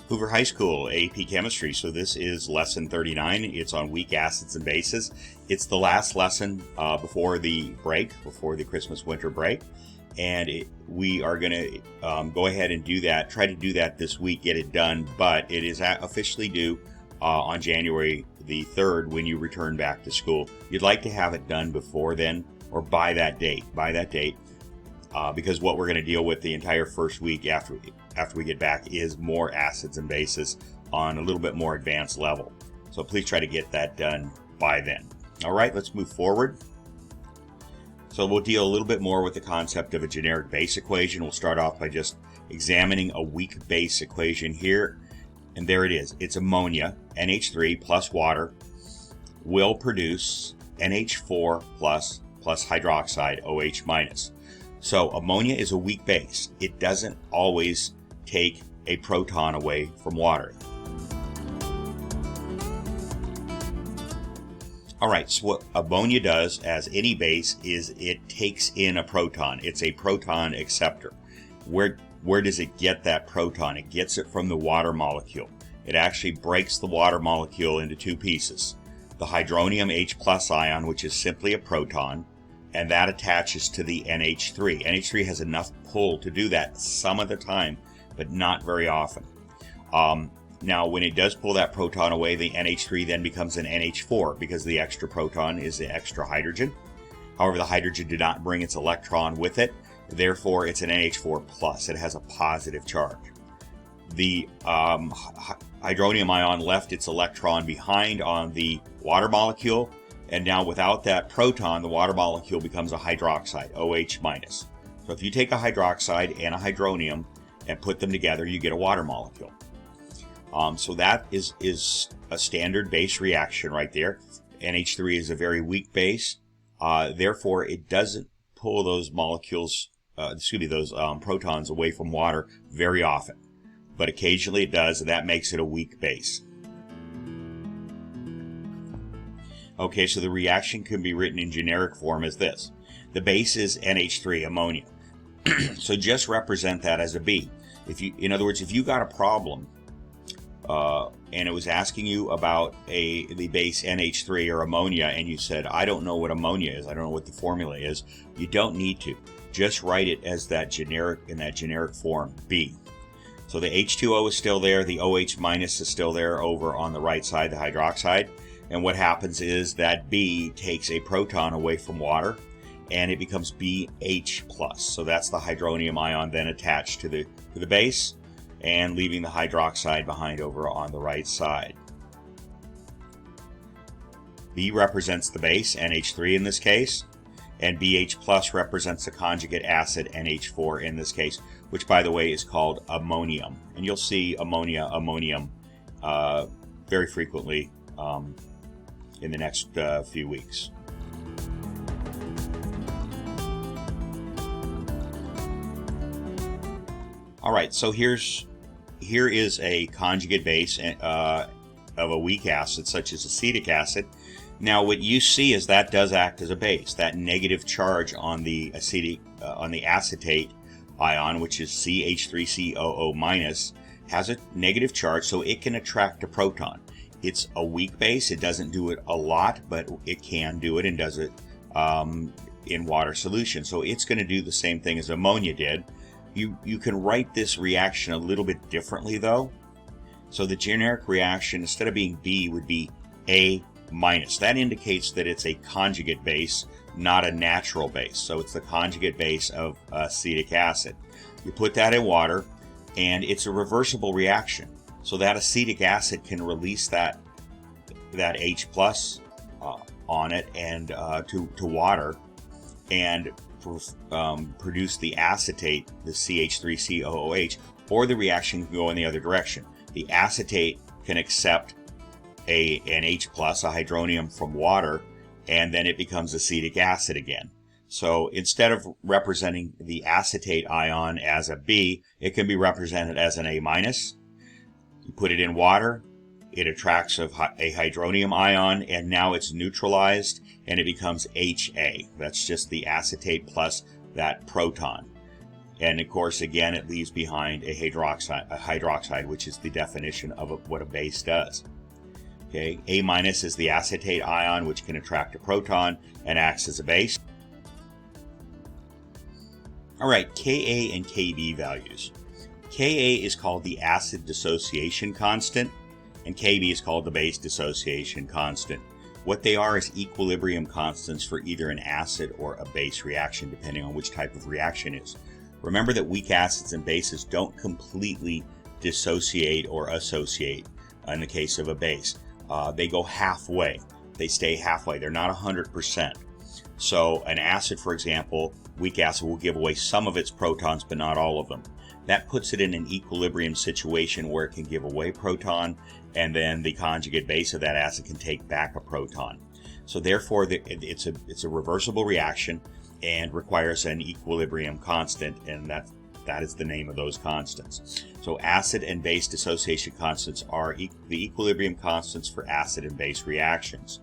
Hoover High School, AP Chemistry. So this is lesson 39. It's on weak acids and bases. It's the last lesson before the break, before the Christmas winter break. And we are going to go ahead and do that, try to do that this week, get it done. But it is officially due on January the 3rd when you return back to school. You'd like to have it done before then or by that date, because what we're going to deal with the entire first week after we get back is more acids and bases on a little bit more advanced level. So please try to get that done by then. All right, let's move forward. So we'll deal a little bit more with the concept of a generic base equation. We'll start off by just examining a weak base equation here. And there it is. It's ammonia, NH3 plus water, will produce NH4 plus hydroxide, OH minus. So ammonia is a weak base. It doesn't always take a proton away from water. All right, so what ammonia does, as any base, is it takes in a proton. It's a proton acceptor. Where does it get that proton? It gets it from the water molecule. It actually breaks the water molecule into two pieces. The hydronium H+ ion, which is simply a proton, and that attaches to the NH3. NH3 has enough pull to do that some of the time, but not very often. Now, when it does pull that proton away, the NH3 then becomes an NH4 because the extra proton is the extra hydrogen. However, the hydrogen did not bring its electron with it. Therefore, it's an NH4+. It has a positive charge. The hydronium ion left its electron behind on the water molecule, and now without that proton, the water molecule becomes a hydroxide, OH minus. So if you take a hydroxide and a hydronium and put them together, you get a water molecule. So that is a standard base reaction right there. NH3 is a very weak base. Therefore, it doesn't pull those molecules, those protons away from water very often. But occasionally it does, and that makes it a weak base. Okay, so the reaction can be written in generic form as this. The base is NH3, ammonia. So just represent that as a B. In other words, if you got a problem and it was asking you about the base NH3 or ammonia, and you said, I don't know what ammonia is, I don't know what the formula is, you don't need to. Just write it as in that generic form, B. So the H2O is still there, the OH minus is still there over on the right side, the hydroxide. And what happens is that B takes a proton away from water, and it becomes BH+. So that's the hydronium ion then attached to the base, and leaving the hydroxide behind over on the right side. B represents the base, NH3 in this case, and BH+ represents the conjugate acid, NH4 in this case, which by the way is called ammonium. And you'll see ammonia, ammonium very frequently in the next few weeks. All right, so here is a conjugate base of a weak acid, such as acetic acid. Now, what you see is that does act as a base. That negative charge on the acetate ion, which is CH3COO-, has a negative charge, so it can attract a proton. It's a weak base. It doesn't do it a lot, but it can do it and does it in water solution. So it's going to do the same thing as ammonia did. You can write this reaction a little bit differently, though. So the generic reaction, instead of being B, would be A-. That indicates that it's a conjugate base, not a natural base. So it's the conjugate base of acetic acid. You put that in water, and it's a reversible reaction. So that acetic acid can release that H+ on it and to water, and produce the acetate, the CH3COOH, or the reaction can go in the other direction. The acetate can accept an H+, a hydronium from water, and then it becomes acetic acid again. So instead of representing the acetate ion as a B, it can be represented as an A-. You put it in water, it attracts a hydronium ion, and now it's neutralized, and it becomes HA. That's just the acetate plus that proton. And of course, again, it leaves behind a hydroxide, which is the definition of what a base does. Okay, A- is the acetate ion, which can attract a proton and acts as a base. All right, Ka and Kb values. Ka is called the acid dissociation constant, and Kb is called the base dissociation constant. What they are is equilibrium constants for either an acid or a base reaction, depending on which type of reaction it is. Remember that weak acids and bases don't completely dissociate or associate in the case of a base. They go halfway. They stay halfway. They're not 100%. So an acid, for example, weak acid will give away some of its protons, but not all of them. That puts it in an equilibrium situation where it can give away proton, and then the conjugate base of that acid can take back a proton. So therefore, it's a reversible reaction and requires an equilibrium constant, and that is the name of those constants. So acid and base dissociation constants are the equilibrium constants for acid and base reactions.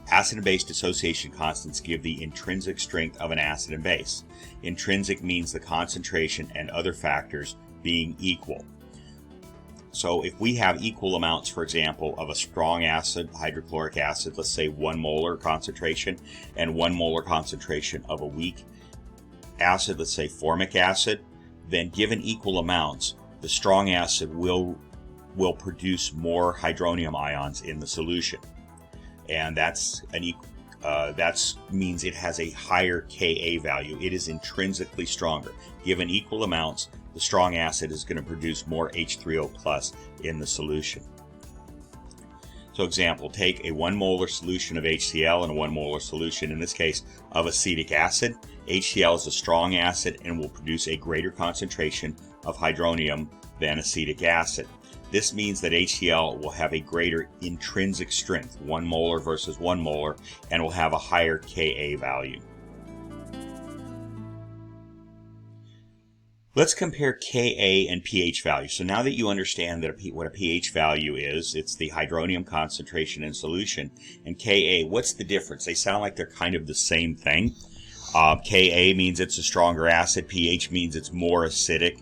Acid and base dissociation constants give the intrinsic strength of an acid and base. Intrinsic means the concentration and other factors being equal. So if we have equal amounts, for example, of a strong acid, hydrochloric acid, let's say 1 molar concentration, and 1 molar concentration of a weak acid, let's say formic acid, then given equal amounts, the strong acid will produce more hydronium ions in the solution. And that means it has a higher Ka value. It is intrinsically stronger. Given equal amounts, the strong acid is going to produce more H3O plus in the solution. So example, take a 1 molar solution of HCl and a 1 molar solution, in this case, of acetic acid. HCl is a strong acid and will produce a greater concentration of hydronium than acetic acid. This means that HCl will have a greater intrinsic strength, 1 molar versus 1 molar, and will have a higher Ka value. Let's compare Ka and pH values. So now that you understand what a pH value is, it's the hydronium concentration in solution, and Ka, what's the difference? They sound like they're kind of the same thing. Ka means it's a stronger acid. pH means it's more acidic.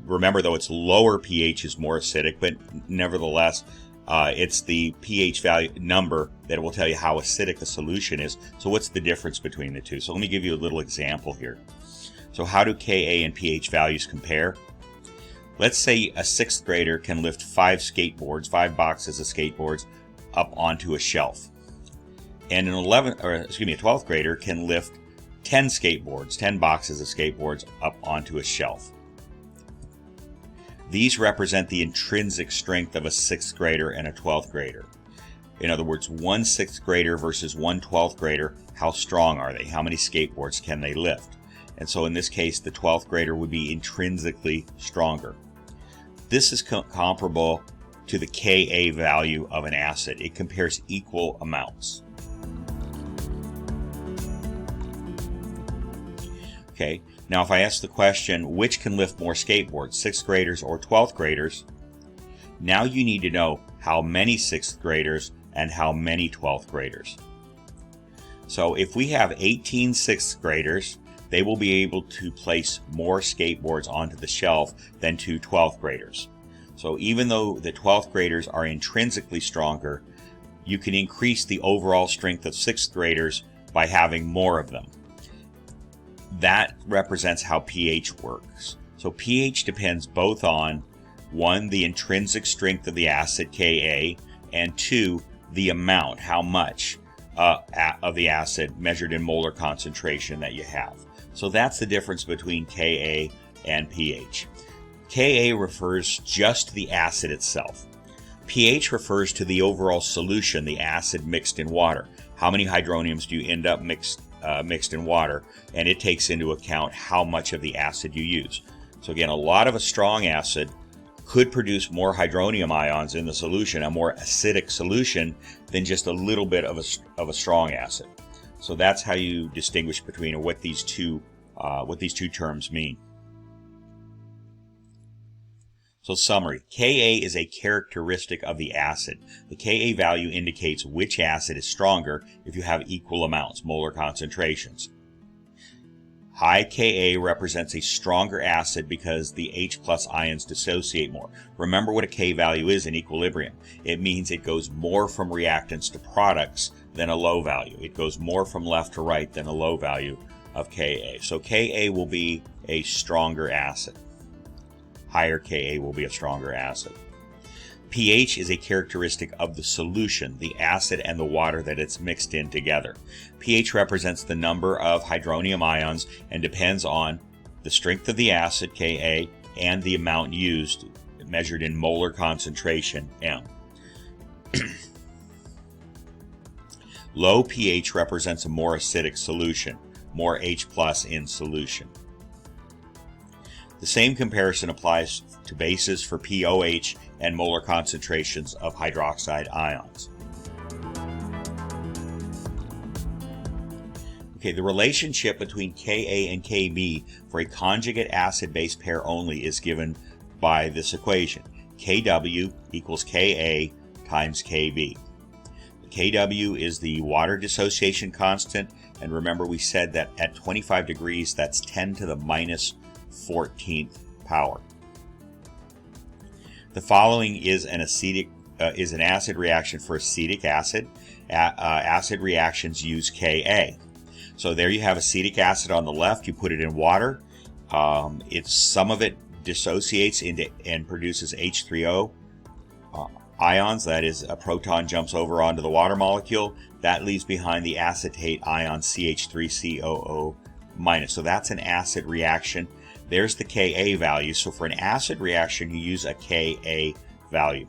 Remember, though, it's lower pH is more acidic, but nevertheless, it's the pH value number that will tell you how acidic a solution is. So what's the difference between the two? So let me give you a little example here. So how do Ka and pH values compare? Let's say a 6th grader can lift 5 boxes of skateboards up onto a shelf. And a 12th grader can lift 10 boxes of skateboards up onto a shelf. These represent the intrinsic strength of a 6th grader and a 12th grader. In other words, one 6th grader versus one 12th grader, how strong are they? How many skateboards can they lift? And so in this case, the 12th grader would be intrinsically stronger. This is comparable to the Ka value of an acid. It compares equal amounts. Okay, now if I ask the question, which can lift more skateboards, 6th graders or 12th graders? Now you need to know how many 6th graders and how many 12th graders. So if we have 18 6th graders, they will be able to place more skateboards onto the shelf than 2 12th graders. So even though the 12th graders are intrinsically stronger, you can increase the overall strength of 6th graders by having more of them. That represents how pH works. So pH depends both on, 1, the intrinsic strength of the acid, Ka, and 2, the amount, how much of the acid measured in molar concentration that you have. So that's the difference between Ka and pH. Ka refers just to the acid itself. pH refers to the overall solution, the acid mixed in water. How many hydroniums do you end up mixed in water? And it takes into account how much of the acid you use. So again, a lot of a strong acid could produce more hydronium ions in the solution, a more acidic solution, than just a little bit of a strong acid. So that's how you distinguish between what these two terms mean. So summary, Ka is a characteristic of the acid. The Ka value indicates which acid is stronger if you have equal amounts, molar concentrations. High Ka represents a stronger acid because the H plus ions dissociate more. Remember what a K value is in equilibrium. It means it goes more from reactants to products than a low value. It goes more from left to right than a low value of Ka. So Ka will be a stronger acid. Higher Ka will be a stronger acid. pH is a characteristic of the solution, the acid and the water that it's mixed in together. pH represents the number of hydronium ions and depends on the strength of the acid, Ka, and the amount used, measured in molar concentration, M. Low pH represents a more acidic solution, more H plus in solution. The same comparison applies to bases for pOH and molar concentrations of hydroxide ions. Okay, the relationship between Ka and Kb for a conjugate acid-base pair only is given by this equation. Kw equals Ka times Kb. Kw is the water dissociation constant, and remember we said that at 25 degrees that's 10 to the minus 14th power. The following is an acid reaction for acetic acid. Acid reactions use Ka. So there you have acetic acid on the left. You put it in water. Some of it dissociates into and produces H3O ions. That is, a proton jumps over onto the water molecule. That leaves behind the acetate ion CH3COO minus. So that's an acid reaction. There's the Ka value. So for an acid reaction, you use a Ka value.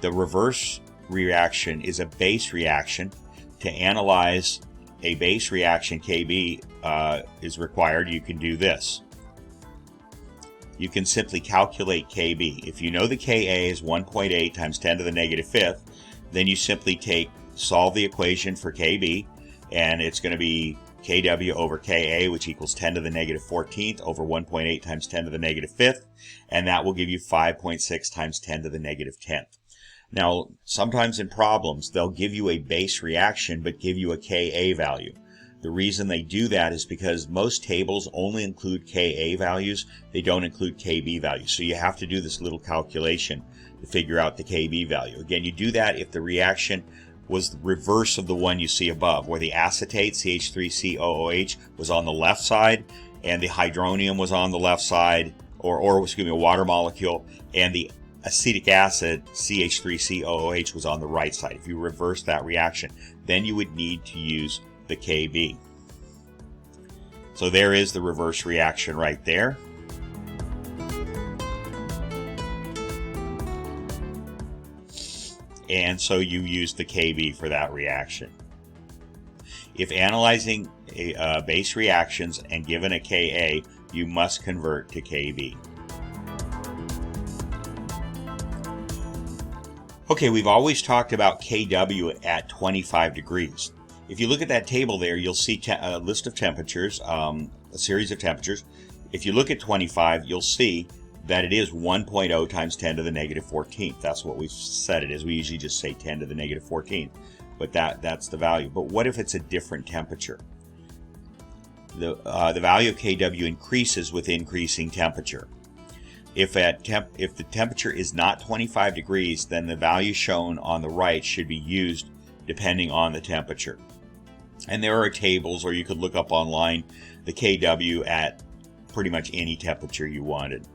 The reverse reaction is a base reaction. To analyze a base reaction, Kb is required. You can do this. You can simply calculate Kb. If you know the Ka is 1.8 times 10 to the negative fifth, then you simply solve the equation for Kb, and it's going to be Kw over Ka, which equals 10 to the negative 14th over 1.8 times 10 to the negative 5th, and that will give you 5.6 times 10 to the negative 10th. Now, sometimes in problems, they'll give you a base reaction, but give you a Ka value. The reason they do that is because most tables only include Ka values. They don't include Kb values. So you have to do this little calculation to figure out the Kb value. Again, you do that if the reaction was the reverse of the one you see above, where the acetate, CH3COOH, was on the left side, and the hydronium was on the left side, or a water molecule, and the acetic acid, CH3COOH, was on the right side. If you reverse that reaction, then you would need to use the Kb. So there is the reverse reaction right there. And so you use the Kb for that reaction. If analyzing base reactions and given a Ka, you must convert to Kb. Okay, we've always talked about Kw at 25 degrees. If you look at that table there, you'll see a list of temperatures, a series of temperatures. If you look at 25, you'll see that it is 1.0 times 10 to the negative 14th. That's what we've said it is. We usually just say 10 to the negative 14th, but that's the value. But what if it's a different temperature? The value of Kw increases with increasing temperature. If the temperature is not 25 degrees, then the value shown on the right should be used depending on the temperature. And there are tables, or you could look up online the Kw at pretty much any temperature you wanted.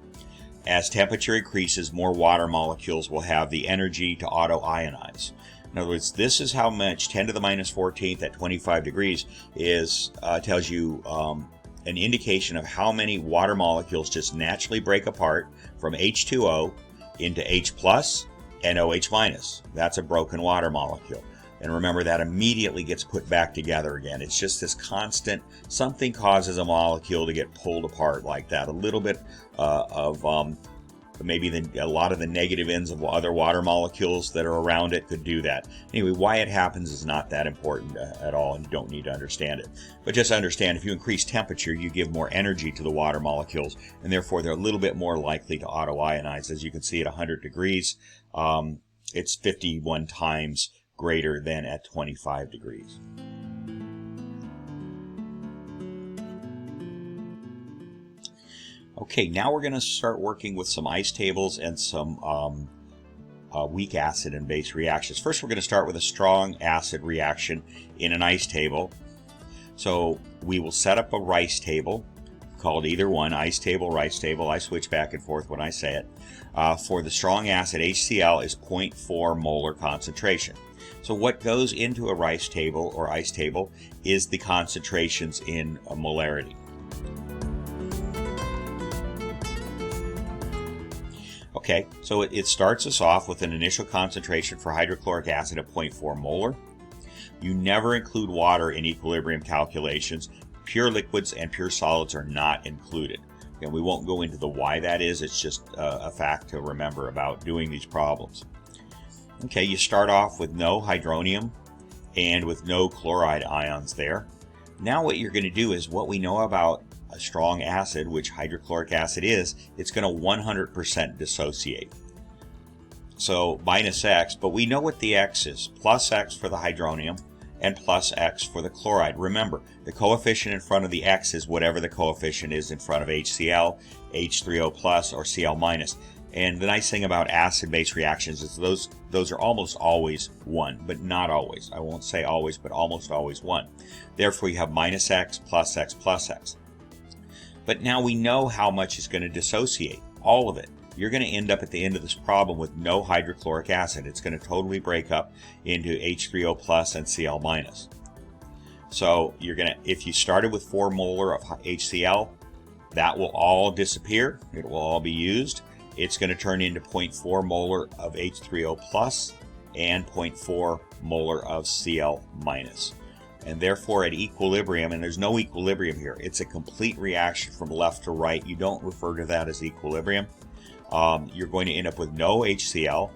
As temperature increases, more water molecules will have the energy to auto-ionize. In other words, this is how much 10 to the minus 14th at 25 degrees tells you an indication of how many water molecules just naturally break apart from H2O into H plus and OH minus. That's a broken water molecule. And remember, that immediately gets put back together again. It's just this constant, something causes a molecule to get pulled apart like that. A little bit of maybe a lot of the negative ends of other water molecules that are around it could do that. Anyway, why it happens is not that important at all, and you don't need to understand it. But just understand, if you increase temperature, you give more energy to the water molecules, and therefore they're a little bit more likely to auto-ionize. As you can see at 100 degrees, it's 51 times greater than at 25 degrees. Okay, now we're going to start working with some ice tables and some weak acid and base reactions. First, we're going to start with a strong acid reaction in an ice table. So we will set up a rice table, called either one, ice table, rice table. I switch back and forth when I say it. For the strong acid, HCl is 0.4 molar concentration. So what goes into a rice table or ice table is the concentrations in a molarity. Okay, so it starts us off with an initial concentration for hydrochloric acid of 0.4 molar. You never include water in equilibrium calculations. Pure liquids and pure solids are not included. And we won't go into the why that is. It's just a fact to remember about doing these problems. Okay, you start off with no hydronium and with no chloride ions there. Now what you're going to do is what we know about a strong acid, which hydrochloric acid is, it's going to 100% dissociate. So minus X, but we know what the X is. Plus X for the hydronium and plus X for the chloride. Remember, the coefficient in front of the X is whatever the coefficient is in front of HCl, H3O plus, or Cl minus. And the nice thing about acid-base reactions is those are almost always 1, but not always. I won't say always, but almost always 1. Therefore, you have minus X plus X plus X. But now we know how much is going to dissociate, all of it. You're going to end up at the end of this problem with no hydrochloric acid. It's going to totally break up into H3O plus and Cl minus. So you're going to, if you started with 4 molar of HCl, that will all disappear. It will all be used. It's going to turn into 0.4 molar of H3O plus and 0.4 molar of Cl minus. And therefore at equilibrium, and there's no equilibrium here, it's a complete reaction from left to right. You don't refer to that as equilibrium. You're going to end up with no HCl,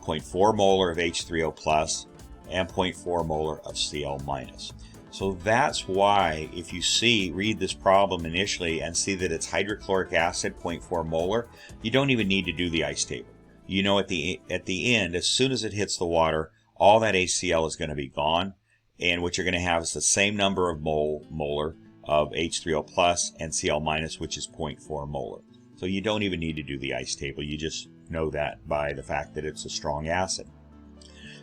0.4 molar of H3O plus, and 0.4 molar of Cl minus. So that's why if you read this problem initially and see that it's hydrochloric acid, 0.4 molar, you don't even need to do the ice table. You know at the end, as soon as it hits the water, all that HCl is going to be gone. And what you're going to have is the same number of molar of H3O plus and Cl minus, which is 0.4 molar. So you don't even need to do the ice table. You just know that by the fact that it's a strong acid.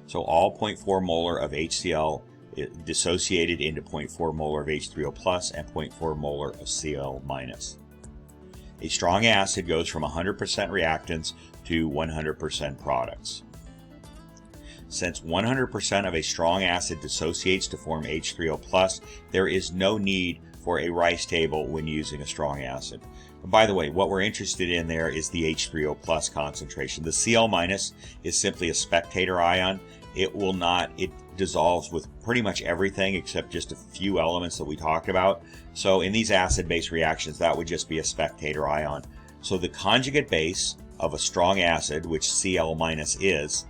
So all 0.4 molar of HCl dissociated into 0.4 molar of H3O plus and 0.4 molar of Cl minus. A strong acid goes from 100% reactants to 100% products. Since 100% of a strong acid dissociates to form H3O plus, there is no need for a rice table when using a strong acid. And by the way, what we're interested in there is the H3O plus concentration. The Cl minus is simply a spectator ion. It dissolves with pretty much everything except just a few elements that we talked about. So in these acid-base reactions, that would just be a spectator ion. So the conjugate base of a strong acid, which Cl minus is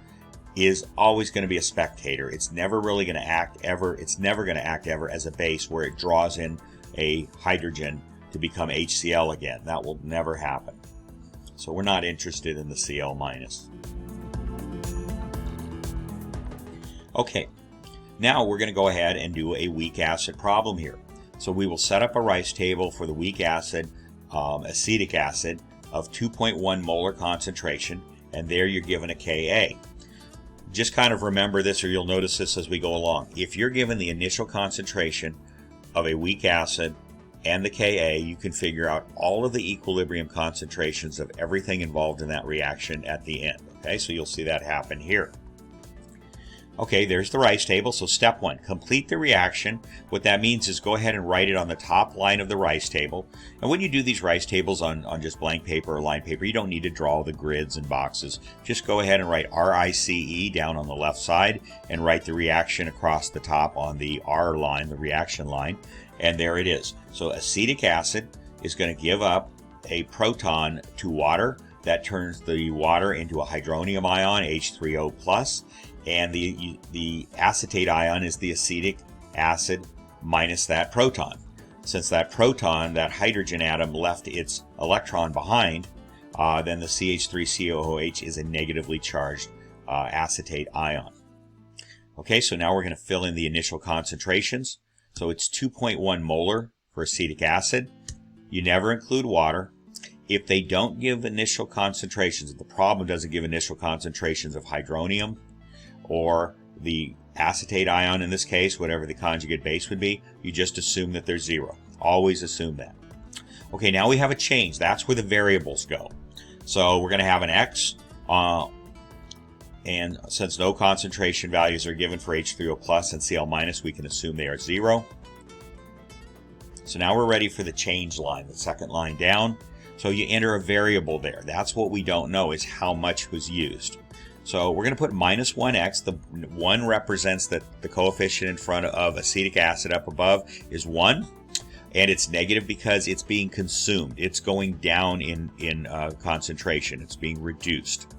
always going to be a spectator. It's never really going to act ever. It's never going to act ever as a base where it draws in a hydrogen to become HCl again. That will never happen. So we're not interested in the Cl minus. Okay, now we're going to go ahead and do a weak acid problem here. So we will set up a rice table for the weak acid, acetic acid of 2.1 molar concentration, and there you're given a Ka. Just kind of remember this, or you'll notice this as we go along. If you're given the initial concentration of a weak acid and the Ka, you can figure out all of the equilibrium concentrations of everything involved in that reaction at the end. Okay, so you'll see that happen here. Okay, there's the rice table. So step 1, complete the reaction. What that means is go ahead and write it on the top line of the rice table. And when you do these rice tables on just blank paper or line paper, you don't need to draw the grids and boxes. Just go ahead and write RICE down on the left side and write the reaction across the top on the R line, the reaction line. And there it is. So acetic acid is going to give up a proton to water. That turns the water into a hydronium ion, H3O plus. And the acetate ion is the acetic acid minus that proton. Since that proton, that hydrogen atom, left its electron behind, then the CH3COOH is a negatively charged acetate ion. Okay, so now we're going to fill in the initial concentrations. So it's 2.1 molar for acetic acid. You never include water. if they don't give initial concentrations, if the problem doesn't give initial concentrations of hydronium or the acetate ion in this case, whatever the conjugate base would be, you just assume that there's 0. Always assume that. Okay, now we have a change. That's where the variables go. So we're going to have an X, and since no concentration values are given for H3O plus and Cl minus, we can assume they are 0. So now we're ready for the change line, the second line down. So you enter a variable there. That's what we don't know, is how much was used. So we're going to put minus 1x. The 1 represents that the coefficient in front of acetic acid up above is 1. And it's negative because it's being consumed. It's going down in concentration. It's being reduced.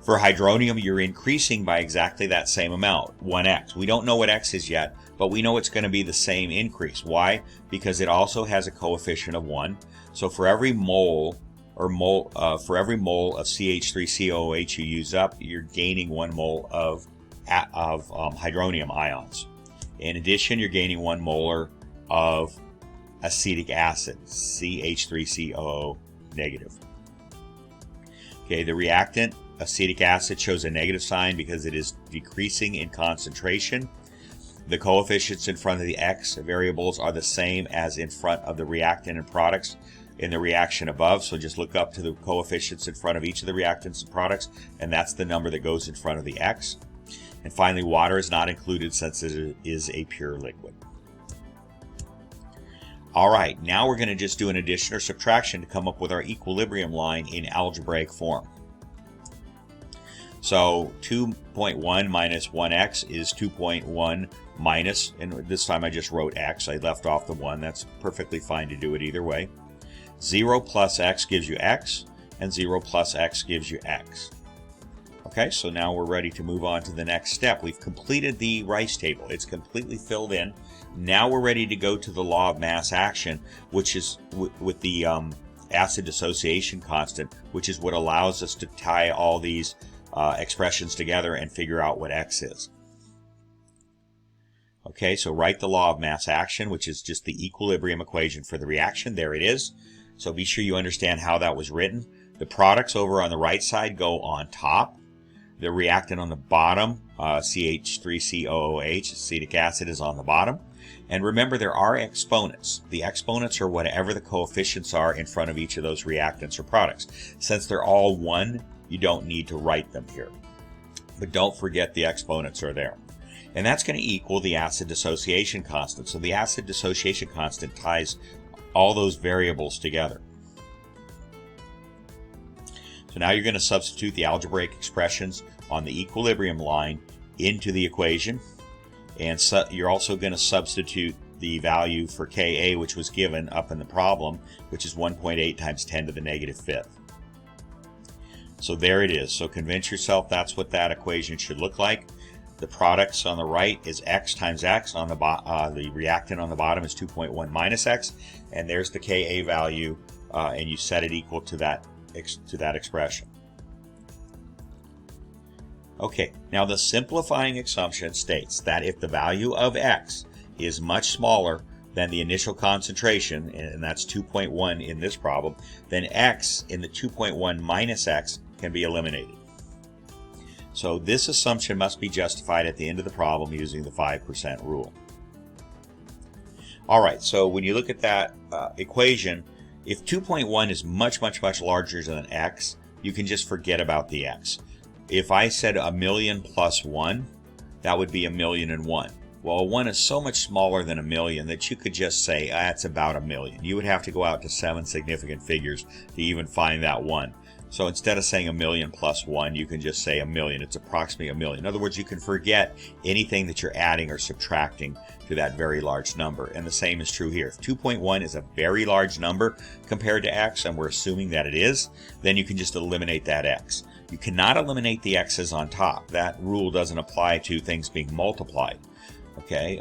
For hydronium, you're increasing by exactly that same amount, 1x. We don't know what x is yet, but we know it's going to be the same increase. Why? Because it also has a coefficient of 1. So for every mole of CH3COOH you use up, you're gaining 1 mole of hydronium ions. In addition, you're gaining 1 molar of acetic acid, CH3COO negative. Okay, the reactant, acetic acid, shows a negative sign because it is decreasing in concentration. The coefficients in front of the X variables are the same as in front of the reactant and products in the reaction above. So just look up to the coefficients in front of each of the reactants and products, and that's the number that goes in front of the X. And finally, water is not included since it is a pure liquid. All right, now we're going to just do an addition or subtraction to come up with our equilibrium line in algebraic form. So 2.1 minus 1x is 2.1 minus, and this time I just wrote x. I left off the 1. That's perfectly fine to do it either way. 0 plus x gives you x, and 0 plus x gives you x. Okay, so now we're ready to move on to the next step. We've completed the Rice table. It's completely filled in. Now we're ready to go to the law of mass action, which is with the acid dissociation constant, which is what allows us to tie all these expressions together and figure out what x is. Okay, so write the law of mass action, which is just the equilibrium equation for the reaction. There it is. So be sure you understand how that was written. The products over on the right side go on top. The reactant on the bottom, CH3COOH, acetic acid, is on the bottom. And remember, there are exponents. The exponents are whatever the coefficients are in front of each of those reactants or products. Since they're all 1, you don't need to write them here. But don't forget the exponents are there. And that's going to equal the acid dissociation constant. So the acid dissociation constant ties all those variables together. So now you're going to substitute the algebraic expressions on the equilibrium line into the equation. And you're also going to substitute the value for Ka, which was given up in the problem, which is 1.8 times 10 to the negative 5th. So there it is. So convince yourself that's what that equation should look like. The products on the right is x times x. On the reactant on the bottom is 2.1 minus x. And there's the Ka value, and you set it equal to that expression. Okay, now the simplifying assumption states that if the value of x is much smaller than the initial concentration, and that's 2.1 in this problem, then x in the 2.1 minus x can be eliminated. So this assumption must be justified at the end of the problem using the 5% rule. Alright, so when you look at that equation, if 2.1 is much larger than x, you can just forget about the x. If I said 1,000,000 plus 1, that would be 1,000,001. Well, 1 is so much smaller than 1,000,000 that you could just say that's about 1,000,000. You would have to go out to 7 significant figures to even find that 1. So instead of saying 1,000,000 plus 1, you can just say 1,000,000. It's approximately 1,000,000. In other words, you can forget anything that you're adding or subtracting to that very large number. And the same is true here. If 2.1 is a very large number compared to x, and we're assuming that it is, then you can just eliminate that x. You cannot eliminate the x's on top. That rule doesn't apply to things being multiplied. Okay,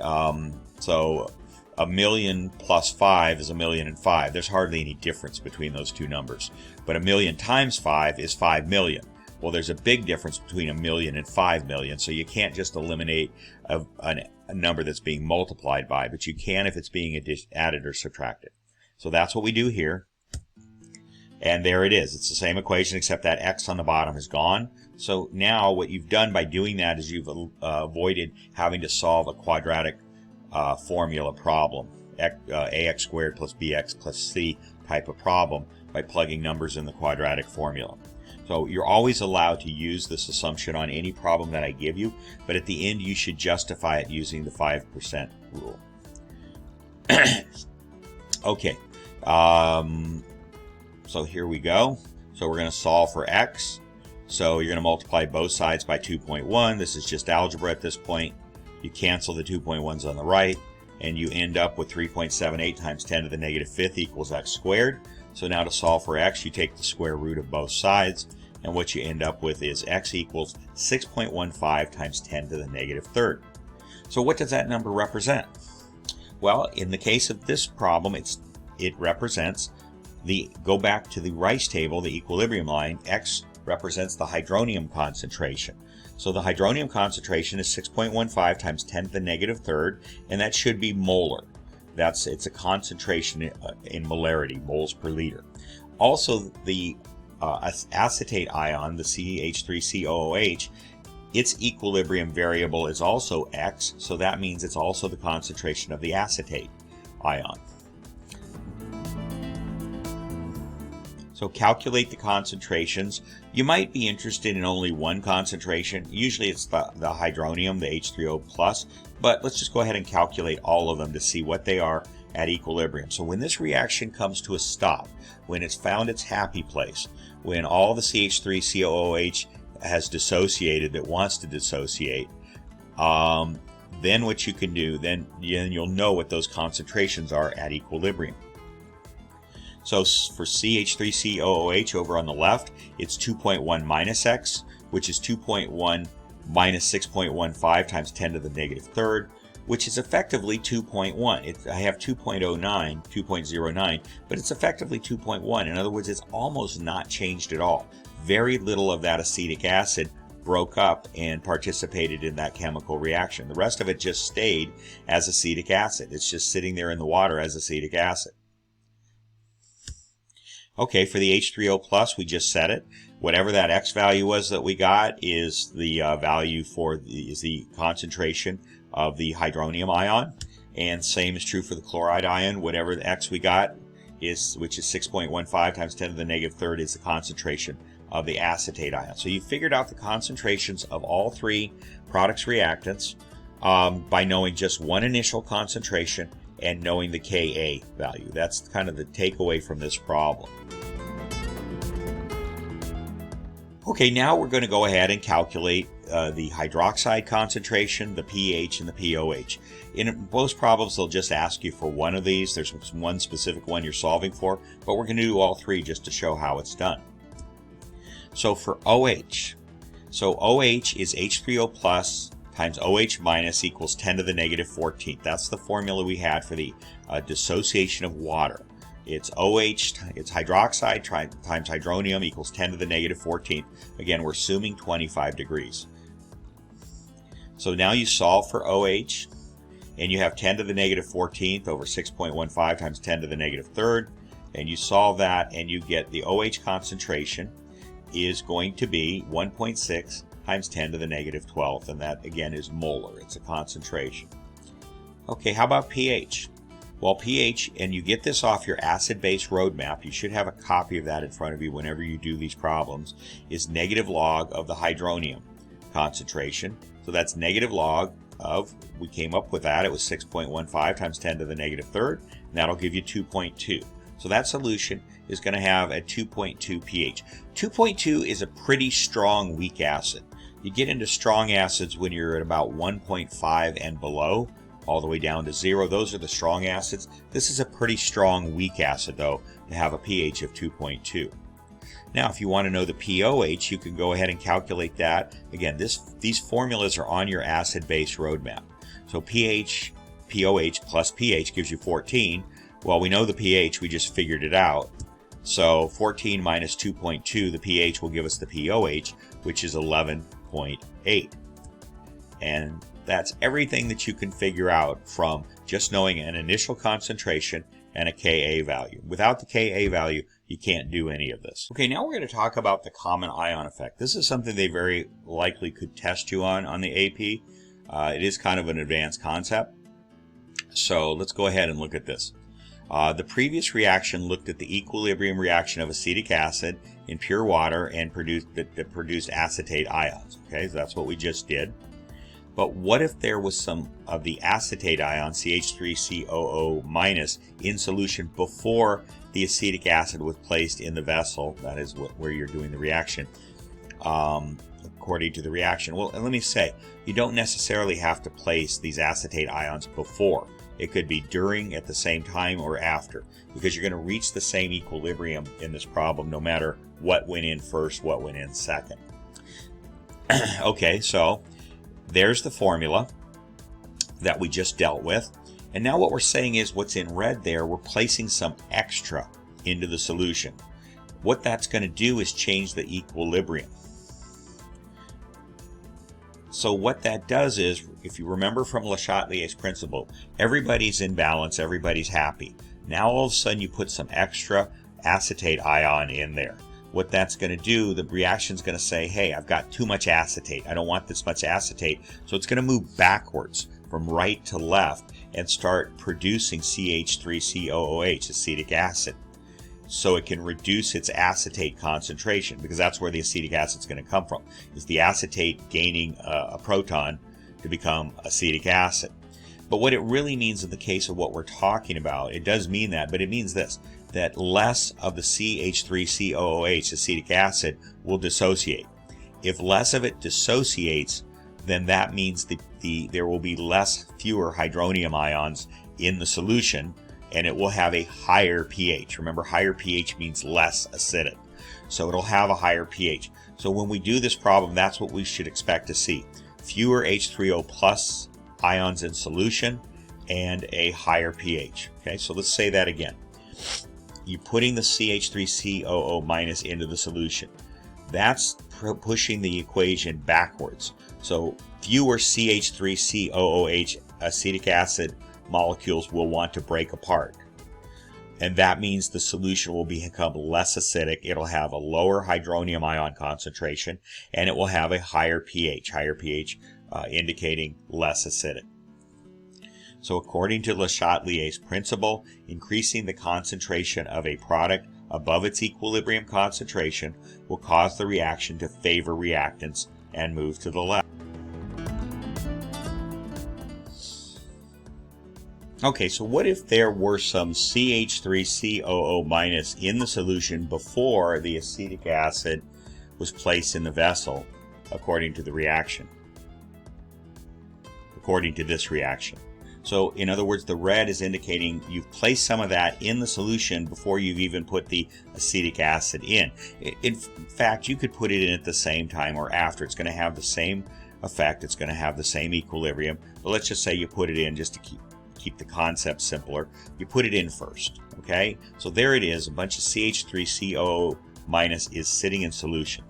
so 1,000,000 plus 5 is 1,000,005. There's hardly any difference between those two numbers. But 1,000,000 times 5 is 5,000,000. Well, there's a big difference between 1,000,000 and 5,000,000, so you can't just eliminate a number that's being multiplied by, but you can if it's being added or subtracted. So that's what we do here. And there it is. It's the same equation except that x on the bottom is gone. So now what you've done by doing that is you've avoided having to solve a quadratic formula problem, ax squared plus bx plus c type of problem, by plugging numbers in the quadratic formula. So you're always allowed to use this assumption on any problem that I give you, but at the end you should justify it using the 5% rule. Okay. So here we go. So we're going to solve for x. So you're going to multiply both sides by 2.1. This is just algebra at this point. You cancel the 2.1s on the right, and you end up with 3.78 times 10 to the negative fifth equals x squared. So now to solve for x, you take the square root of both sides, and what you end up with is x equals 6.15 times 10 to the negative third. So what does that number represent? Well, in the case of this problem, it represents go back to the Rice table, the equilibrium line. X represents the hydronium concentration. So the hydronium concentration is 6.15 times 10 to the negative third, and that should be molar. It's a concentration in molarity, moles per liter. Also, the acetate ion, the CH3COOH, its equilibrium variable is also X, so that means it's also the concentration of the acetate ion. So calculate the concentrations. You might be interested in only one concentration. Usually it's the hydronium, the H3O+, but let's just go ahead and calculate all of them to see what they are at equilibrium. So when this reaction comes to a stop, when it's found its happy place, when all the CH3COOH has dissociated, that wants to dissociate, then what you can do, then you'll know what those concentrations are at equilibrium. So for CH3COOH over on the left, it's 2.1 minus X, which is 2.1 minus 6.15 times 10 to the negative third, which is effectively 2.1. I have 2.09, but it's effectively 2.1. In other words, it's almost not changed at all. Very little of that acetic acid broke up and participated in that chemical reaction. The rest of it just stayed as acetic acid. It's just sitting there in the water as acetic acid. Okay, for the H3O+, we just set it. Whatever that X value was that we got is the value for the concentration of the hydronium ion. And same is true for the chloride ion. Whatever the X we got which is 6.15 times 10 to the negative third, is the concentration of the acetate ion. So you figured out the concentrations of all three products reactants by knowing just one initial concentration and knowing the Ka value. That's kind of the takeaway from this problem. Okay, now we're going to go ahead and calculate the hydroxide concentration, the pH, and the pOH. In most problems, they'll just ask you for one of these. There's one specific one you're solving for, but we're going to do all three just to show how it's done. So for OH, OH is H3O+ times OH minus equals 10 to the negative 14th. That's the formula we had for the dissociation of water. It's OH, it's hydroxide times hydronium equals 10 to the negative 14th. Again, we're assuming 25 degrees. So now you solve for OH, and you have 10 to the negative 14th over 6.15 times 10 to the negative third, and you solve that, and you get the OH concentration is going to be 1.6 times 10 to the negative 12th, and that again is molar. It's a concentration. Okay, how about pH? Well, pH, and you get this off your acid-base roadmap, you should have a copy of that in front of you whenever you do these problems, is negative log of the hydronium concentration. So that's negative log of, we came up with that, it was 6.15 times 10 to the negative third, and that'll give you 2.2. So that solution is going to have a 2.2 pH. 2.2 is a pretty strong weak acid. You get into strong acids when you're at about 1.5 and below, all the way down to 0. Those are the strong acids. This is a pretty strong weak acid, though, to have a pH of 2.2. Now, if you want to know the pOH, you can go ahead and calculate that. Again, these formulas are on your acid-base roadmap. So pH, pOH plus pH gives you 14. Well, we know the pH, we just figured it out. So 14 minus 2.2, the pH will give us the pOH, which is 11.8. And That's everything that you can figure out from just knowing an initial concentration and a Ka value. Without the Ka value, you can't do any of this. Okay, now we're going to talk about the common ion effect. This is something they very likely could test you on the AP. It is kind of an advanced concept. So let's go ahead and look at this. The previous reaction looked at the equilibrium reaction of acetic acid in pure water and produced acetate ions. Okay, so that's what we just did. But what if there was some of the acetate ion, CH3COO-, in solution before the acetic acid was placed in the vessel? That is where you're doing the reaction, according to the reaction. Well, let me say, you don't necessarily have to place these acetate ions before. It could be during, at the same time, or after, because you're going to reach the same equilibrium in this problem no matter what went in first, what went in second. Okay, so there's the formula that we just dealt with. And now what we're saying is what's in red there, we're placing some extra into the solution. What that's going to do is change the equilibrium. So what that does is, if you remember from Le Chatelier's principle, everybody's in balance, everybody's happy. Now all of a sudden you put some extra acetate ion in there. What that's going to do, the reaction's going to say, hey, I've got too much acetate. I don't want this much acetate. So it's going to move backwards from right to left and start producing CH3COOH, acetic acid. So it can reduce its acetate concentration, because that's where the acetic acid is going to come from, is the acetate gaining a proton to become acetic acid. But what it really means in the case of what we're talking about, it does mean that, but it means this, that less of the CH3COOH, acetic acid, will dissociate. If less of it dissociates, then that means there will be fewer hydronium ions in the solution, and it will have a higher pH. Remember, higher pH means less acidic. So it'll have a higher pH. So when we do this problem, that's what we should expect to see. Fewer H3O plus ions in solution and a higher pH. Okay, so let's say that again. You're putting the CH3COO- into the solution. That's pushing the equation backwards. So fewer CH3COOH acetic acid molecules will want to break apart. And that means the solution will become less acidic. It'll have a lower hydronium ion concentration, and it will have a higher pH indicating less acidic. So according to Le Chatelier's principle, increasing the concentration of a product above its equilibrium concentration will cause the reaction to favor reactants and move to the left. Okay, so what if there were some CH3COO- in the solution before the acetic acid was placed in the vessel, according to the reaction? According to this reaction. So, in other words, the red is indicating you've placed some of that in the solution before you've even put the acetic acid in. In fact, you could put it in at the same time or after. It's going to have the same effect. It's going to have the same equilibrium. But let's just say you put it in just to keep the concept simpler. You put it in first. Okay? So there it is. A bunch of CH3COO- is sitting in solution.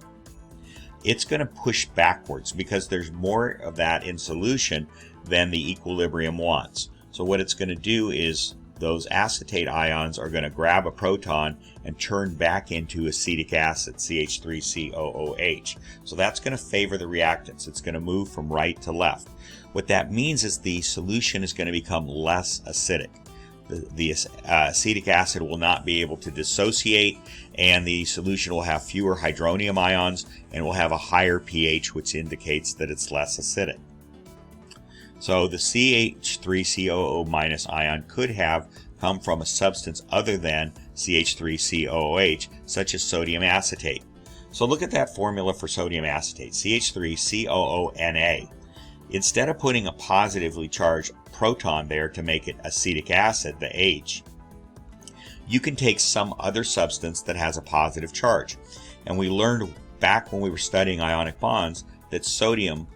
It's going to push backwards because there's more of that in solution than the equilibrium wants. So what it's going to do is those acetate ions are going to grab a proton and turn back into acetic acid, CH3COOH. So that's going to favor the reactants. It's going to move from right to left. What that means is the solution is going to become less acidic. The acetic acid will not be able to dissociate, and the solution will have fewer hydronium ions and will have a higher pH, which indicates that it's less acidic. So the CH3COO- ion could have come from a substance other than CH3COOH, such as sodium acetate. So look at that formula for sodium acetate, CH3COONA. Instead of putting a positively charged proton there to make it acetic acid, the H, you can take some other substance that has a positive charge. And we learned back when we were studying ionic bonds that sodium,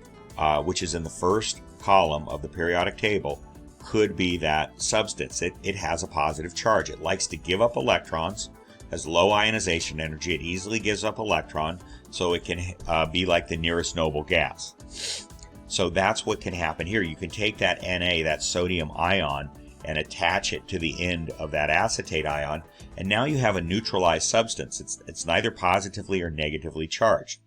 which is in the first column of the periodic table, could be that substance. It has a positive charge. It likes to give up electrons, has low ionization energy. It easily gives up electron, so it can be like the nearest noble gas. So that's what can happen here. You can take that Na, that sodium ion, and attach it to the end of that acetate ion, and now you have a neutralized substance. It's neither positively or negatively charged.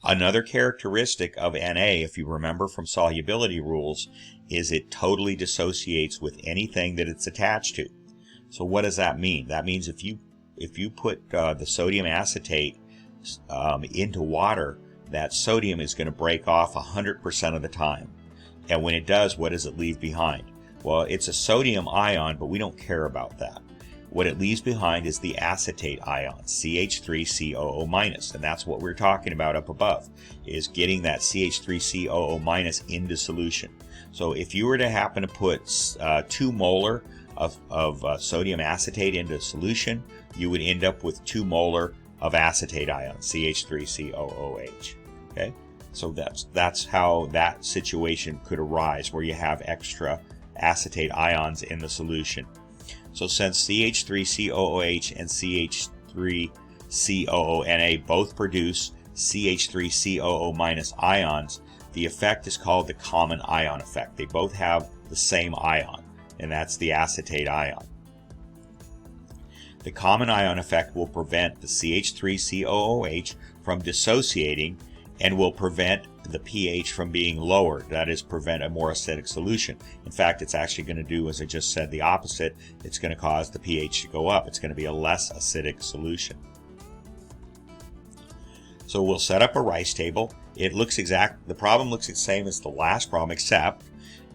Another characteristic of Na, if you remember from solubility rules, is it totally dissociates with anything that it's attached to. So what does that mean? That means if you put the sodium acetate into water, that sodium is going to break off 100% of the time. And when it does, what does it leave behind? Well, it's a sodium ion, but we don't care about that. What it leaves behind is the acetate ion, CH3COO-, and that's what we're talking about up above, is getting that CH3COO- into solution. So if you were to happen to put 2 molar of sodium acetate into solution, you would end up with 2 molar of acetate ion, CH3COOH. Okay, so that's how that situation could arise, where you have extra acetate ions in the solution. So since CH3COOH and CH3COONA both produce CH3COO- ions, the effect is called the common ion effect. They both have the same ion, and that's the acetate ion. The common ion effect will prevent the CH3COOH from dissociating and will prevent the pH from being lowered. That is, prevent a more acidic solution. In fact, it's actually going to do, as I just said, the opposite. It's going to cause the pH to go up. It's going to be a less acidic solution. So we'll set up a rice table. The problem looks the same as the last problem, except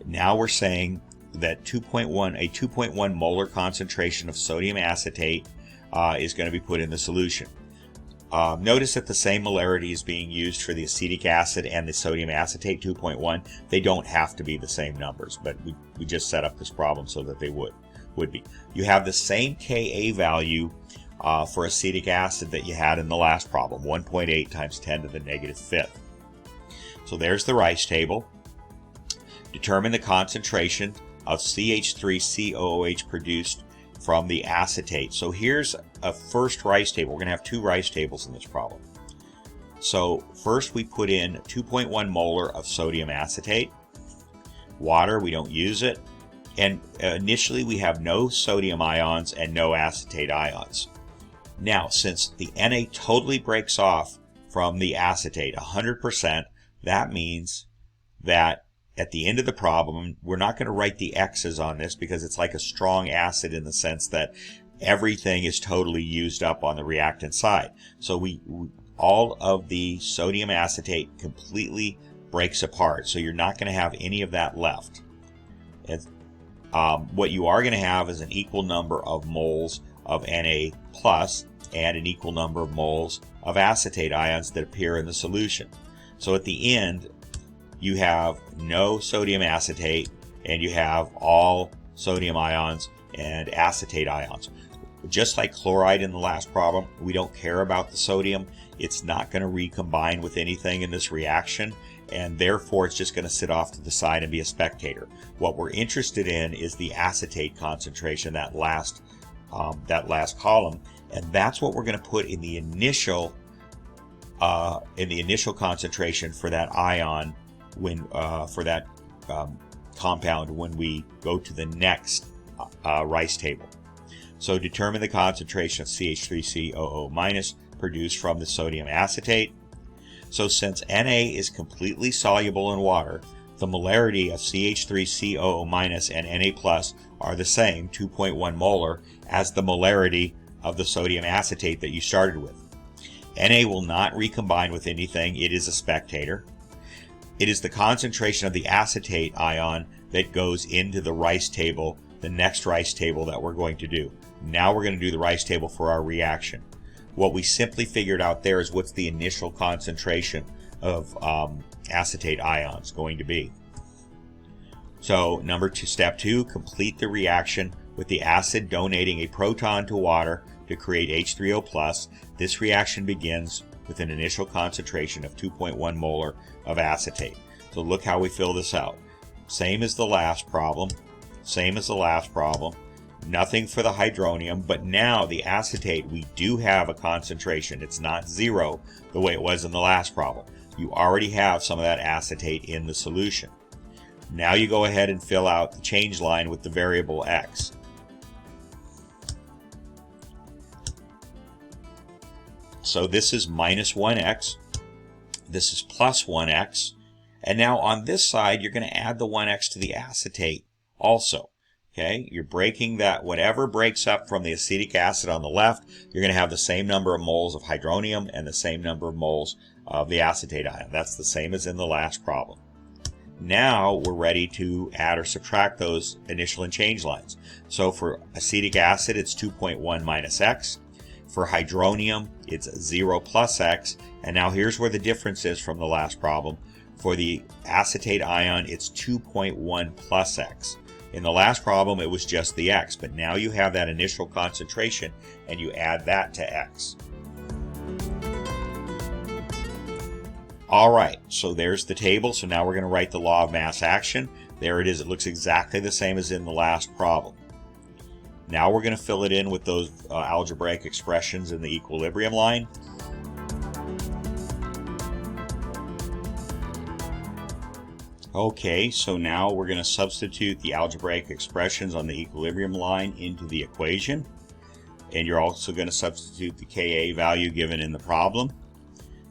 now we're saying that a 2.1 molar concentration of sodium acetate is going to be put in the solution. Notice that the same molarity is being used for the acetic acid and the sodium acetate 2.1. They don't have to be the same numbers, but we just set up this problem so that they would be. You have the same Ka value for acetic acid that you had in the last problem, 1.8 times 10 to the negative fifth. So there's the rice table. Determine the concentration of CH3COOH produced from the acetate. So here's a first rice table. We're going to have 2 rice tables in this problem. So first we put in 2.1 molar of sodium acetate. Water, we don't use it. And initially we have no sodium ions and no acetate ions. Now, since the Na totally breaks off from the acetate 100%, that means that at the end of the problem, we're not going to write the X's on this because it's like a strong acid in the sense that everything is totally used up on the reactant side. So all of the sodium acetate completely breaks apart. So you're not going to have any of that left. What you are going to have is an equal number of moles of Na plus and an equal number of moles of acetate ions that appear in the solution. So at the end, you have no sodium acetate and you have all sodium ions and acetate ions. Just like chloride in the last problem, we don't care about the sodium. It's not going to recombine with anything in this reaction, and therefore it's just going to sit off to the side and be a spectator. What we're interested in is the acetate concentration, that last column, and that's what we're going to put in the initial concentration for that ion for that compound when we go to the next rice table. So determine the concentration of CH3COO- produced from the sodium acetate. So since Na is completely soluble in water, the molarity of CH3COO- and Na plus are the same, 2.1 molar, as the molarity of the sodium acetate that you started with. Na will not recombine with anything. It is a spectator. It is the concentration of the acetate ion that goes into the rice table, the next rice table that we're going to do. Now we're going to do the rice table for our reaction. What we simply figured out there is what's the initial concentration of acetate ions going to be. So step 2, complete the reaction with the acid donating a proton to water to create H3O+. This reaction begins with an initial concentration of 2.1 molar of acetate. So look how we fill this out. Same as the last problem. Nothing for the hydronium, but now the acetate, we do have a concentration. It's not 0 the way it was in the last problem. You already have some of that acetate in the solution. Now you go ahead and fill out the change line with the variable X. So this is minus 1x, this is plus 1x, and now on this side you're going to add the 1x to the acetate also. Okay, you're breaking that, whatever breaks up from the acetic acid on the left, you're going to have the same number of moles of hydronium and the same number of moles of the acetate ion. That's the same as in the last problem. Now we're ready to add or subtract those initial and change lines. So for acetic acid, it's 2.1 minus x. For hydronium, it's 0 plus x. And now here's where the difference is from the last problem. For the acetate ion, it's 2.1 plus x. In the last problem, it was just the x, but now you have that initial concentration and you add that to x. All right, so there's the table. So now we're going to write the law of mass action. There it is. It looks exactly the same as in the last problem. Now we're going to fill it in with those algebraic expressions in the equilibrium line. Okay, so now we're going to substitute the algebraic expressions on the equilibrium line into the equation. And you're also going to substitute the Ka value given in the problem.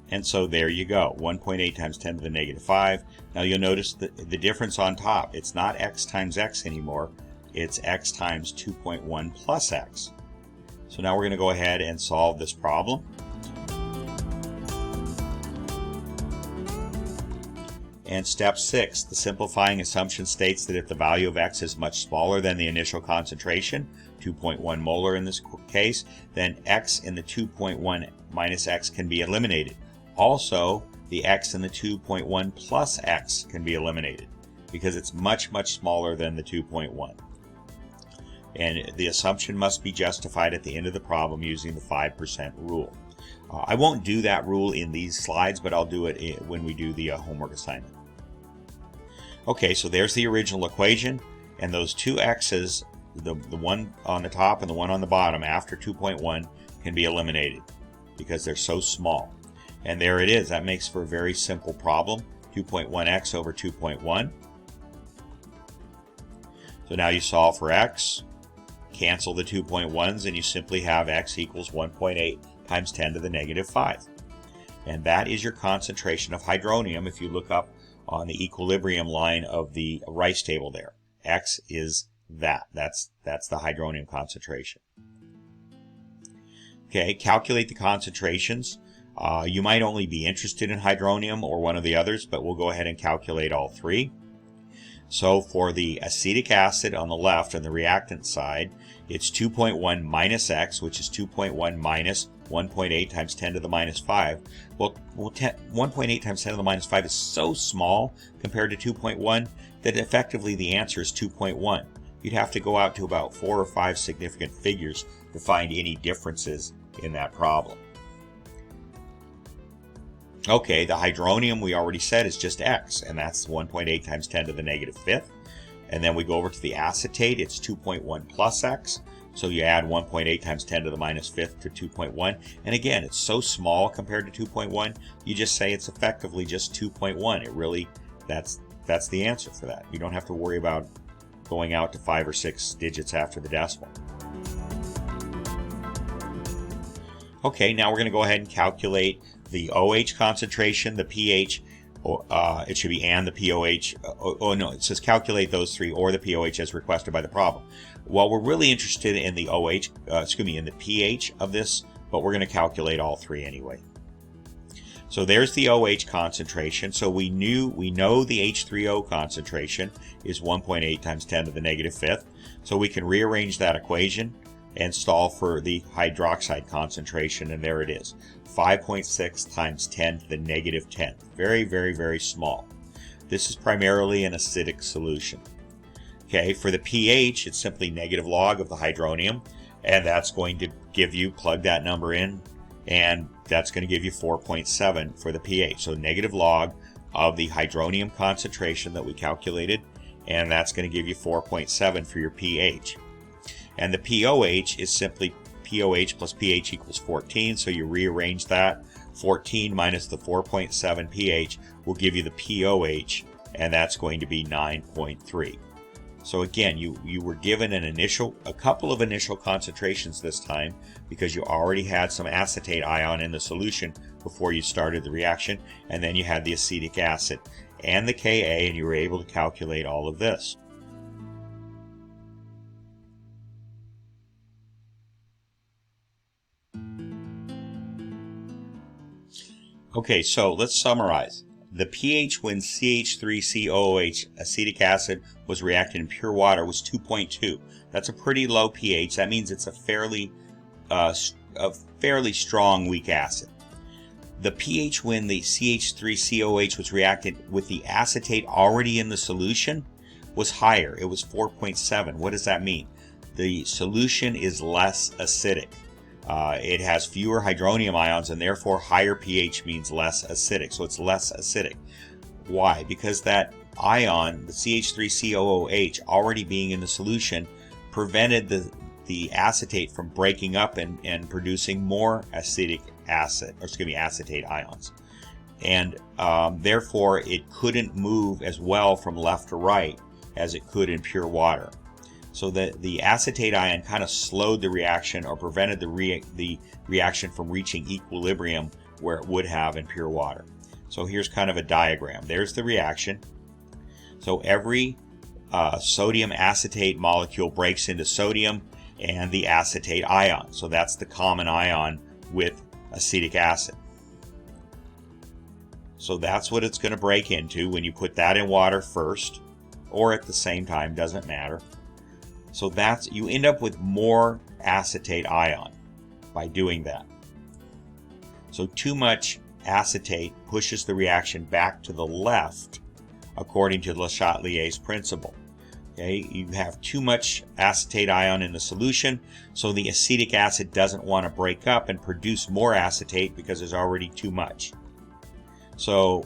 And so there you go, 1.8 times 10 to the negative 5. Now you'll notice the difference on top. It's not x times x anymore. It's x times 2.1 plus x. So now we're going to go ahead and solve this problem. And step 6, the simplifying assumption states that if the value of x is much smaller than the initial concentration, 2.1 molar in this case, then x in the 2.1 minus x can be eliminated. Also, the x in the 2.1 plus x can be eliminated because it's much, much smaller than the 2.1. And the assumption must be justified at the end of the problem using the 5% rule. I won't do that rule in these slides, but I'll do it when we do the homework assignment. Okay, so there's the original equation, and those two x's, the one on the top and the one on the bottom after 2.1, can be eliminated because they're so small. And there it is. That makes for a very simple problem, 2.1x over 2.1. So now you solve for x, cancel the 2.1s, and you simply have x equals 1.8 times 10 to the negative 5. And that is your concentration of hydronium if you look up on the equilibrium line of the rice table there. X is that. That's the hydronium concentration. Okay, calculate the concentrations. You might only be interested in hydronium or one of the others, but we'll go ahead and calculate all three. So for the acetic acid on the left and the reactant side, it's 2.1 minus x, which is 2.1 minus 1.8 times 10 to the minus 5. Well, 1.8 times 10 to the minus 5 is so small compared to 2.1 that effectively the answer is 2.1. You'd have to go out to about 4 or 5 significant figures to find any differences in that problem. Okay, the hydronium we already said is just x, and that's 1.8 times 10 to the negative 5th. And then we go over to the acetate, it's 2.1 plus x. So you add 1.8 times 10 to the minus 5th to 2.1. And again, it's so small compared to 2.1, you just say it's effectively just 2.1. It really, that's the answer for that. You don't have to worry about going out to 5 or 6 digits after the decimal. Okay, now we're going to go ahead and calculate the OH concentration, the pH, it should be and the POH. No, it says calculate those three or the POH as requested by the problem. Well, we're really interested in the in the pH of this, but we're going to calculate all three anyway. So there's the OH concentration. So we know the H3O concentration is 1.8 times 10 to the negative 5th. So we can rearrange that equation and solve for the hydroxide concentration, and there it is, 5.6 times 10 to the negative 10th. Very, very, very small. This is primarily an acidic solution. Okay, for the pH, it's simply negative log of the hydronium, and that's going to give you, plug that number in, and that's going to give you 4.7 for the pH. So negative log of the hydronium concentration that we calculated, and that's going to give you 4.7 for your pH. And the POH is simply POH plus pH equals 14, so you rearrange that 14 minus the 4.7 pH will give you the pOH, and that's going to be 9.3. So again, you were given a couple of initial concentrations this time because you already had some acetate ion in the solution before you started the reaction, and then you had the acetic acid and the Ka, and you were able to calculate all of this. Okay, so let's summarize. The pH when CH3COOH, acetic acid, was reacted in pure water was 2.2. That's a pretty low pH. That means it's a fairly strong weak acid. The pH when the CH3COOH was reacted with the acetate already in the solution was higher. It was 4.7. What does that mean? The solution is less acidic. It has fewer hydronium ions, and therefore higher pH means less acidic. So it's less acidic. Why? Because that ion, the CH3COOH, already being in the solution, prevented the acetate from breaking up and producing more acetic acid, or excuse me, acetate ions. And therefore it couldn't move as well from left to right as it could in pure water. So that the acetate ion kind of slowed the reaction, or prevented the reaction from reaching equilibrium where it would have in pure water. So here's kind of a diagram. There's the reaction. So every sodium acetate molecule breaks into sodium and the acetate ion. So that's the common ion with acetic acid. So that's what it's going to break into when you put that in water first, or at the same time, doesn't matter. So you end up with more acetate ion by doing that. So too much acetate pushes the reaction back to the left according to Le Chatelier's principle. Okay, you have too much acetate ion in the solution, so the acetic acid doesn't want to break up and produce more acetate because there's already too much. So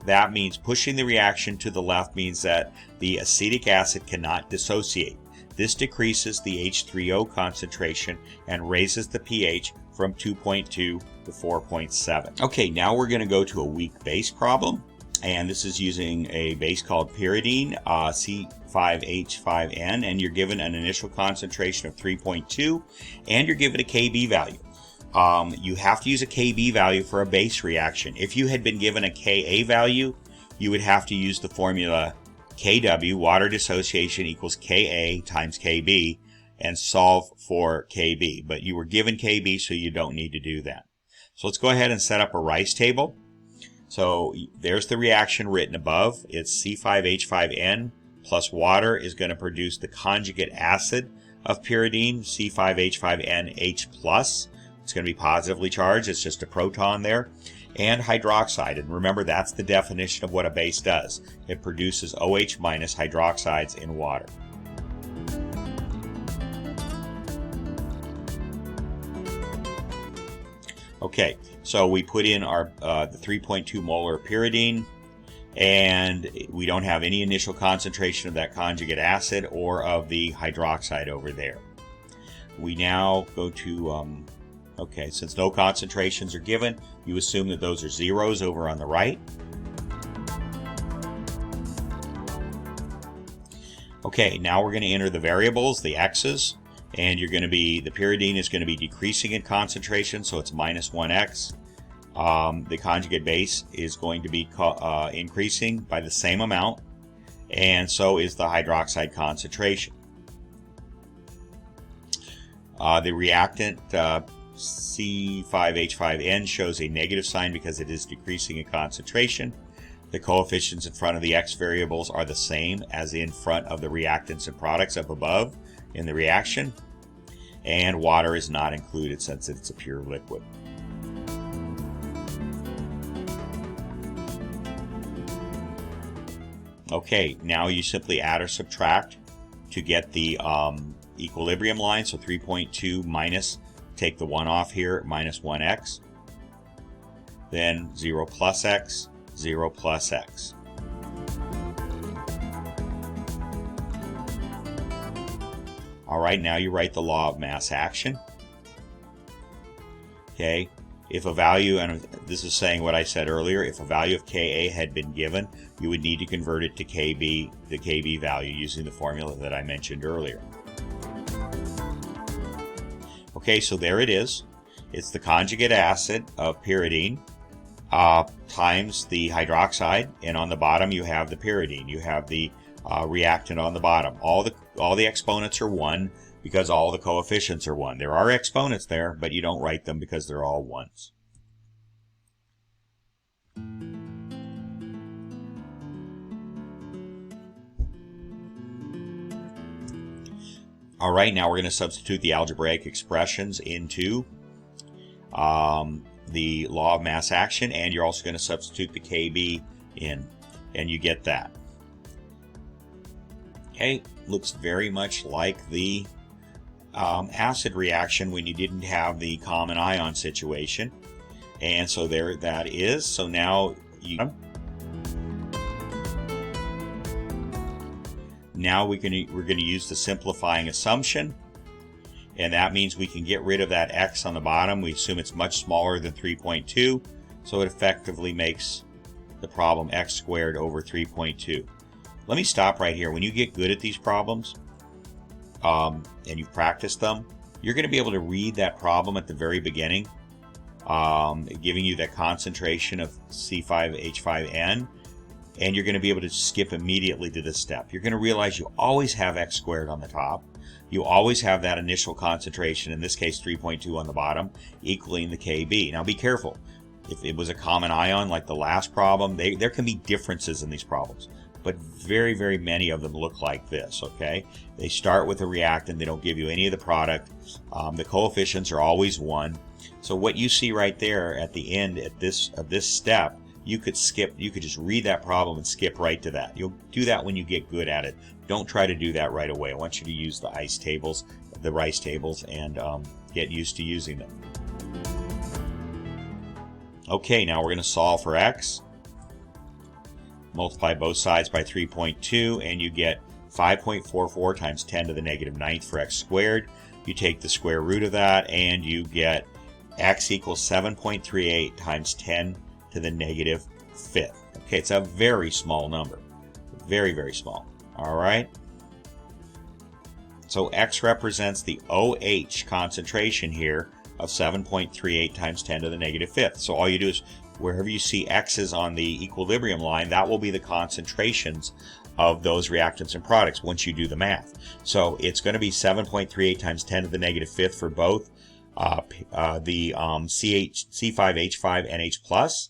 that means pushing the reaction to the left means that the acetic acid cannot dissociate. This decreases the H3O concentration and raises the pH from 2.2 to 4.7. Okay, now we're going to go to a weak base problem, and this is using a base called pyridine, C5H5N, and you're given an initial concentration of 3.2, and you're given a KB value. You have to use a KB value for a base reaction. If you had been given a Ka value, you would have to use the formula Kw, water dissociation, equals Ka times Kb, and solve for Kb. But you were given Kb, so you don't need to do that. So let's go ahead and set up a rice table. So there's the reaction written above. It's C5H5N plus water is going to produce the conjugate acid of pyridine, C5H5NH+. It's going to be positively charged. It's just a proton there. And hydroxide. And remember, that's the definition of what a base does. It produces OH minus hydroxides in water. Okay, so we put in our the 3.2 molar pyridine, and we don't have any initial concentration of that conjugate acid or of the hydroxide over there. We now go to okay, since no concentrations are given, you assume that those are zeros over on the right. Okay, now we're going to enter the variables, the x's, and the pyridine is going to be decreasing in concentration, so it's minus 1x. The conjugate base is going to be increasing by the same amount, and so is the hydroxide concentration. The reactant C5H5N shows a negative sign because it is decreasing in concentration. The coefficients in front of the x variables are the same as in front of the reactants and products up above in the reaction. And water is not included since it's a pure liquid. Okay, now you simply add or subtract to get the equilibrium line. So 3.2 minus, take the 1 off here, minus 1x. Then 0 plus x, 0 plus x. All right, now you write the law of mass action. Okay, if a value, and this is saying what I said earlier, if a value of Ka had been given, you would need to convert it to Kb, the Kb value, using the formula that I mentioned earlier. Okay, so there it is. It's the conjugate acid of pyridine times the hydroxide, and on the bottom you have the pyridine. You have the reactant on the bottom. All the exponents are 1 because all the coefficients are 1. There are exponents there, but you don't write them because they're all 1s. All right, now we're going to substitute the algebraic expressions into the law of mass action, and you're also going to substitute the Kb in, and you get that. Okay, looks very much like the acid reaction when you didn't have the common ion situation, and so there that is. So now we're going to use the simplifying assumption, and that means we can get rid of that x on the bottom. We assume it's much smaller than 3.2, so it effectively makes the problem x squared over 3.2. Let me stop right here. When you get good at these problems and you've practiced them, you're going to be able to read that problem at the very beginning, giving you that concentration of C5H5N, and you're going to be able to skip immediately to this step. You're going to realize you always have x squared on the top. You always have that initial concentration, in this case 3.2 on the bottom, equaling the Kb. Now be careful. If it was a common ion like the last problem, there can be differences in these problems, but very, very many of them look like this, okay? They start with a reactant. They don't give you any of the product. The coefficients are always 1. So what you see right there at the end of this step, you could just read that problem and skip right to that. You'll do that when you get good at it. Don't try to do that right away. I want you to use the rice tables, and get used to using them. Okay, now we're going to solve for x. Multiply both sides by 3.2, and you get 5.44 times 10 to the negative 9th for x squared. You take the square root of that, and you get x equals 7.38 times 10 to the negative 5th. Okay, it's a very small number. Very, very small. All right? So x represents the OH concentration here of 7.38 times 10 to the negative 5th. So all you do is, wherever you see x's on the equilibrium line, that will be the concentrations of those reactants and products once you do the math. So it's going to be 7.38 times 10 to the negative 5th for both the C5H5NH plus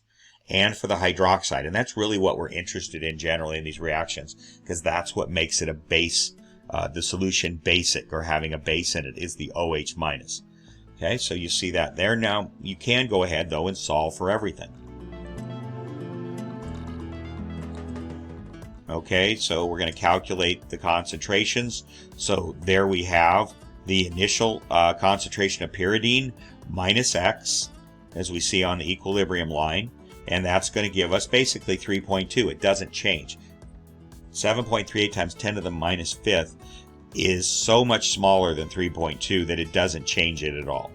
and for the hydroxide. And that's really what we're interested in generally in these reactions, because that's what makes it a base, the solution basic, or having a base in it, is the OH minus. Okay, so you see that there. Now you can go ahead though and solve for everything. Okay, so we're going to calculate the concentrations. So there we have the initial concentration of pyridine minus x, as we see on the equilibrium line, and that's going to give us basically 3.2. It doesn't change. 7.38 times 10 to the minus 5th is so much smaller than 3.2 that it doesn't change it at all.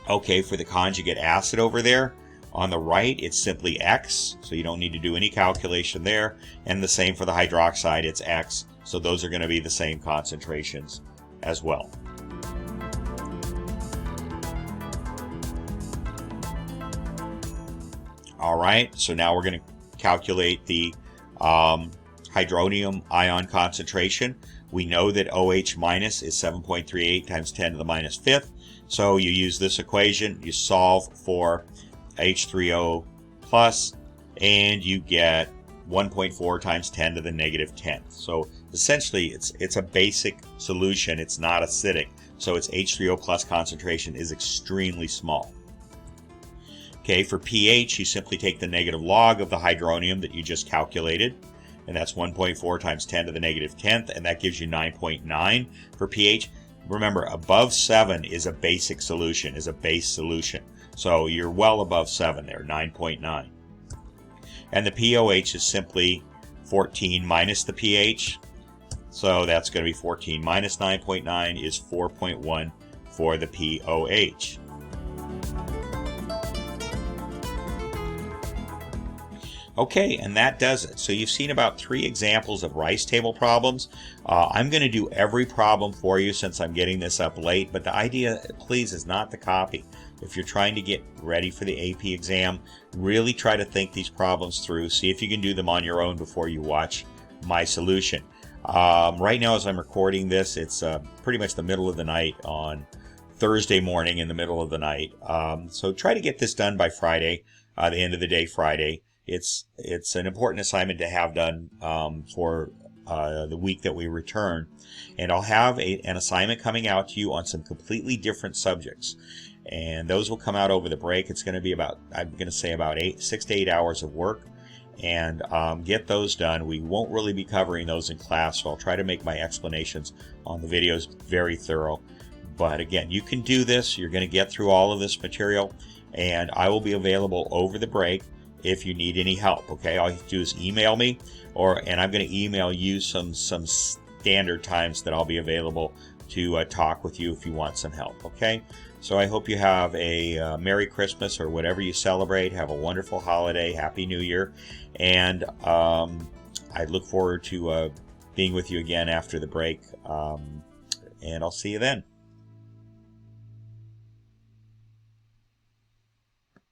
Okay, for the conjugate acid over there, on the right, it's simply x, so you don't need to do any calculation there. And the same for the hydroxide, it's x, so those are going to be the same concentrations as well. All right, so now we're going to calculate the hydronium ion concentration. We know that OH minus is 7.38 times 10 to the minus 5th. So you use this equation, you solve for H3O plus, and you get 1.4 times 10 to the negative 10th. So essentially it's a basic solution. It's not acidic. So its H3O plus concentration is extremely small. Okay, for pH, you simply take the negative log of the hydronium that you just calculated, and that's 1.4 times 10 to the negative 10th, and that gives you 9.9 for pH. Remember, above 7 is a basic solution, is a base solution. So you're well above 7 there, 9.9. And the pOH is simply 14 minus the pH. So that's going to be 14 minus 9.9 is 4.1 for the pOH. Okay, and that does it. So you've seen about 3 examples of rice table problems. I'm going to do every problem for you since I'm getting this up late, but the idea, please, is not to copy. If you're trying to get ready for the AP exam, really try to think these problems through. See if you can do them on your own before you watch my solution. Right now, as I'm recording this, it's pretty much the middle of the night on Thursday morning, in the middle of the night. So try to get this done by Friday, the end of the day Friday. It's an important assignment to have done for the week that we return. And I'll have an assignment coming out to you on some completely different subjects. And those will come out over the break. It's going to be about, I'm going to say about 6 to 8 hours of work. And get those done. We won't really be covering those in class, so I'll try to make my explanations on the videos very thorough. But again, you can do this. You're going to get through all of this material, and I will be available over the break if you need any help. Okay, all you have to do is email me, and I'm going to email you some standard times that I'll be available to talk with you if you want some help. Okay, so I hope you have a Merry Christmas or whatever you celebrate. Have a wonderful holiday, Happy New Year, and I look forward to being with you again after the break, and I'll see you then.